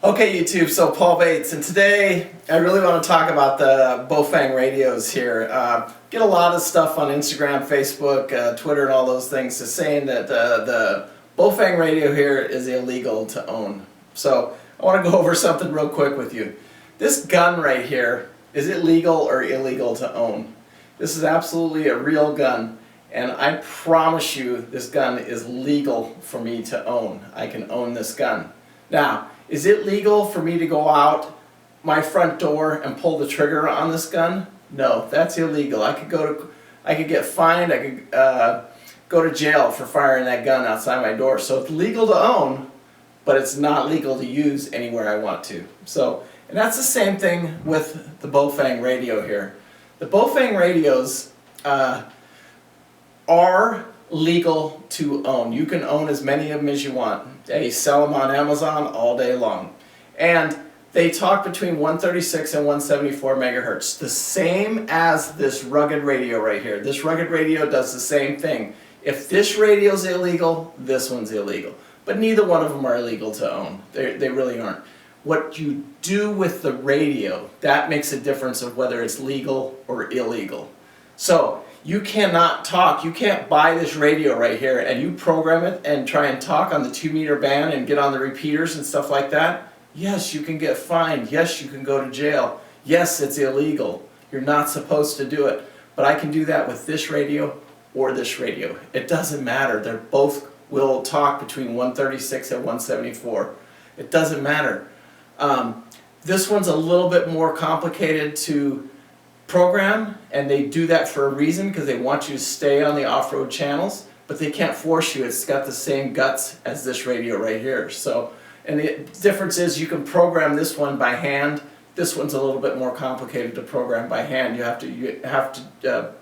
Okay, YouTube, so Paul Bates, and today I really want to talk about the Baofeng radios here. Get a lot of stuff on Instagram, Facebook, Twitter, and all those things just saying that the Baofeng radio here is illegal to own. So I want to go over something real quick with you. This gun right here, is it legal or illegal to own? This is absolutely a real gun, and I promise you this gun is legal for me to own. I can own this gun. Now, is it legal for me to go out my front door and pull the trigger on this gun? No, that's illegal. I could get fined. I could go to jail for firing that gun outside my door. So it's legal to own, but it's not legal to use anywhere I want to. So, and that's the same thing with the Baofeng radio here. The Baofeng radios are legal to own. You can own as many of them as you want. They sell them on Amazon all day long. And they talk between 136 and 174 megahertz, the same as this rugged radio right here. This rugged radio does the same thing. If this radio is illegal, this one's illegal. But neither one of them are illegal to own. They really aren't. What you do with the radio, that makes a difference of whether it's legal or illegal. So, you cannot talk, you can't buy this radio right here and you program it and try and talk on the 2-meter band and get on the repeaters and stuff like that. Yes, you can get fined. Yes, you can go to jail. Yes, it's illegal. You're not supposed to do it. But I can do that with this radio or this radio. It doesn't matter. They both will talk between 136 and 174. It doesn't matter. This one's a little bit more complicated to program, and they do that for a reason because they want you to stay on the off-road channels, but they can't force you. It's got the same guts as this radio right here. So, and the difference is you can program this one by hand. This one's a little bit more complicated to program by hand. You have to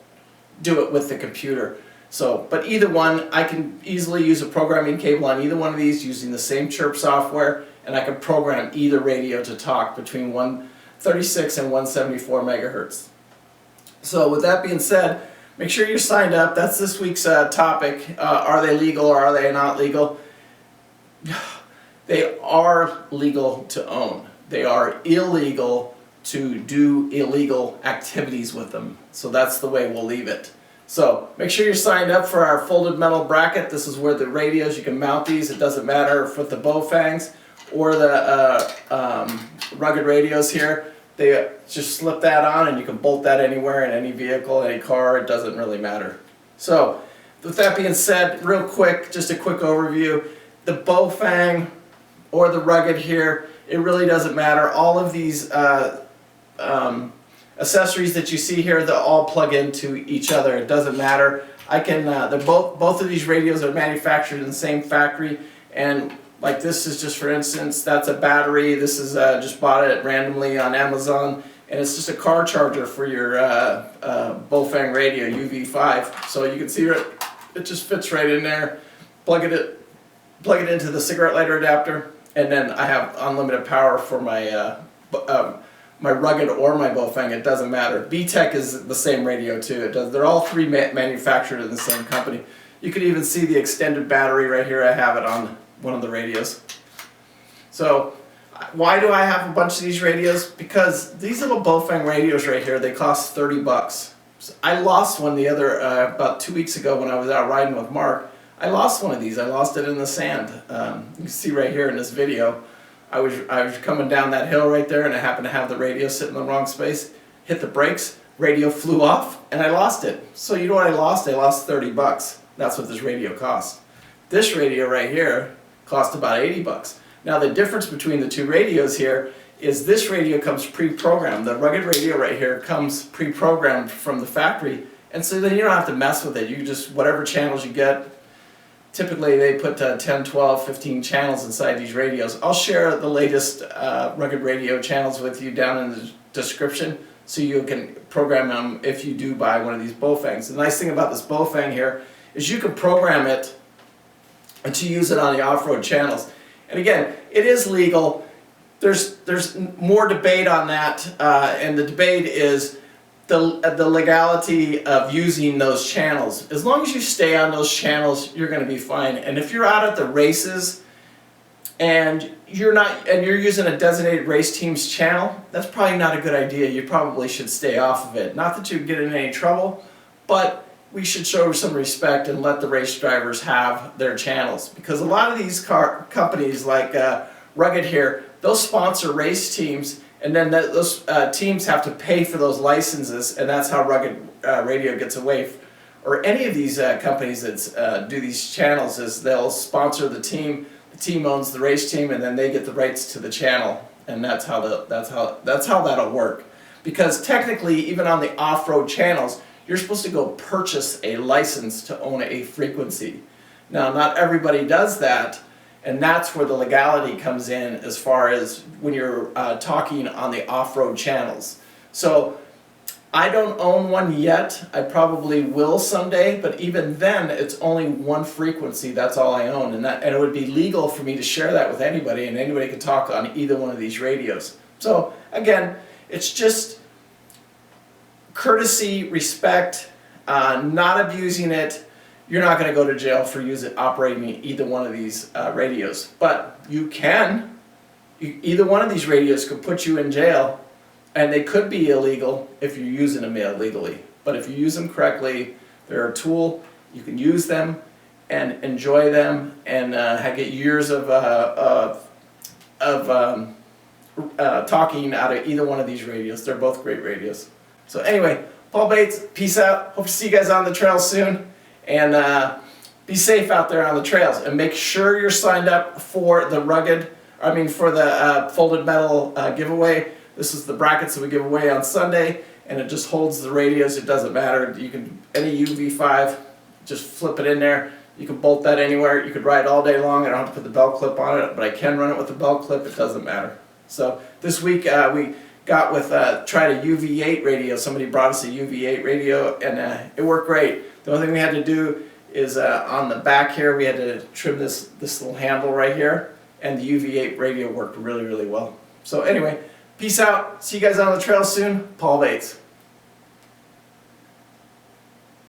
do it with the computer. So, but either one, I can easily use a programming cable on either one of these using the same chirp software, and I can program either radio to talk between 136 and 174 megahertz. So with that being said, make sure you're signed up. That's this week's topic. Are they legal or are they not legal? They are legal to own. They are illegal to do illegal activities with them. So that's the way we'll leave it. So make sure you're signed up for our folded metal bracket. This is where the radios, you can mount these. It doesn't matter if with the Baofengs or the rugged radios here. They just slip that on and you can bolt that anywhere in any vehicle, any car, it doesn't really matter. So, with that being said, real quick, just a quick overview. The Baofeng or the rugged here, it really doesn't matter. All of these accessories that you see here, they'll all plug into each other. It doesn't matter. I can, both of these radios are manufactured in the same factory, and like this is just, for instance, that's a battery. This is just bought it randomly on Amazon, and it's just a car charger for your Baofeng radio UV5. So you can see it just fits right in there. Plug it into the cigarette lighter adapter, and then I have unlimited power for my my rugged or my Baofeng. It doesn't matter. BTEC is the same radio too. It does. They're all three manufactured in the same company. You can even see the extended battery right here. I have it on one of the radios. So why do I have a bunch of these radios? Because these little Baofeng radios right here, they cost 30 bucks. So I lost one the other, about 2 weeks ago when I was out riding with Mark. I lost one of these. I lost it in the sand. You can see right here in this video, I was coming down that hill right there, and I happened to have the radio sit in the wrong space, hit the brakes, radio flew off, and I lost it. So you know what I lost? I lost 30 bucks. That's what this radio cost. This radio right here cost about 80 bucks. Now the difference between the two radios here is this radio comes pre-programmed. The rugged radio right here comes pre-programmed from the factory, and so then you don't have to mess with it. You just, whatever channels you get, typically they put 10, 12, 15 channels inside these radios. I'll share the latest rugged radio channels with you down in the description so you can program them if you do buy one of these Baofengs. The nice thing about this Baofeng here is you can program it and to use it on the off-road channels. And again, it is legal. There's more debate on that, and the debate is the legality of using those channels. As long as you stay on those channels, you're going to be fine. And if you're out at the races and you're using a designated race team's channel, that's probably not a good idea. You probably should stay off of it. Not that you get in any trouble, but we should show some respect and let the race drivers have their channels, because a lot of these companies like Rugged here, they'll sponsor race teams, and then those teams have to pay for those licenses, and that's how Rugged Radio gets away. Or any of these companies that do these channels, is they'll sponsor the team owns the race team, and then they get the rights to the channel, and that's how that'll work. Because technically, even on the off-road channels, you're supposed to go purchase a license to own a frequency. Now, not everybody does that, and that's where the legality comes in as far as when you're talking on the off-road channels. So I don't own one yet. I probably will someday, but even then it's only one frequency. That's all I own, and it would be legal for me to share that with anybody, and anybody can talk on either one of these radios. So again, it's just courtesy, respect, not abusing it. You're not going to go to jail for operating either one of these radios, but either one of these radios could put you in jail. And they could be illegal if you're using them illegally. But if you use them correctly, they're a tool. You can use them and enjoy them, and get years of talking out of either one of these radios. They're both great radios. So anyway, Paul Bates, peace out. Hope to see you guys on the trail soon. And be safe out there on the trails. And make sure you're signed up for the folded metal giveaway. This is the brackets that we give away on Sunday, and it just holds the radios. It doesn't matter. You can, any UV5, just flip it in there. You can bolt that anywhere. You could ride all day long. I don't have to put the belt clip on it, but I can run it with the belt clip. It doesn't matter. So this week we got with tried a UV8 radio. Somebody brought us a UV8 radio, and it worked great. The only thing we had to do is on the back here, we had to trim this little handle right here, and the UV8 radio worked really, really well. So anyway, peace out. See you guys on the trail soon. Paul Bates.